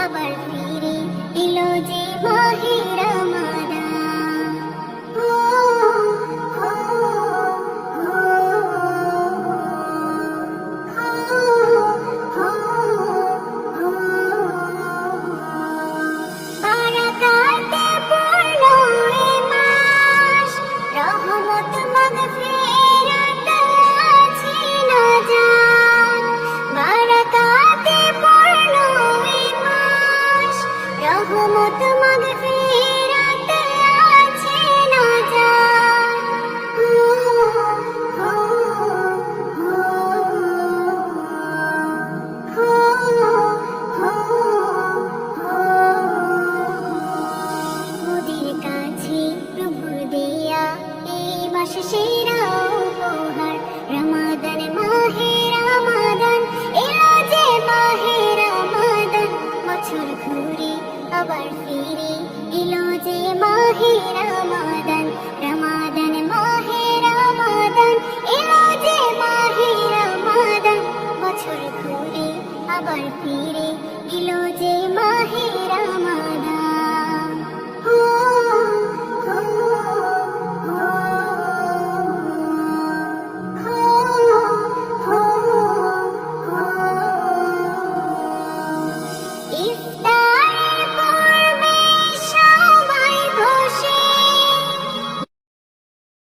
আবার ফিরে এলো যে মাহে রমাদান। ও ও বারাকাতে পূর্ণ এ মাস, রহমত মাগফিরাত আছে নাজাত। বারাকাতে পূর্ণ এ মাস, রহমত মাগফিরাত আছে নাজাত। মোদের কাছে প্রভুর দেয়া এই মাস সেরা উপহার, রমাদান মাহে রমাদান, এলো যে মাহে রমাদান। বছর ঘুরে আবার ফিরে এলো যে মাহে রমাদান, রমাদান মাহে রমাদান, এলো যে মাহে রমাদান। বছর ঘুরে আবার ফিরে এলো যে মাহে রমাদান।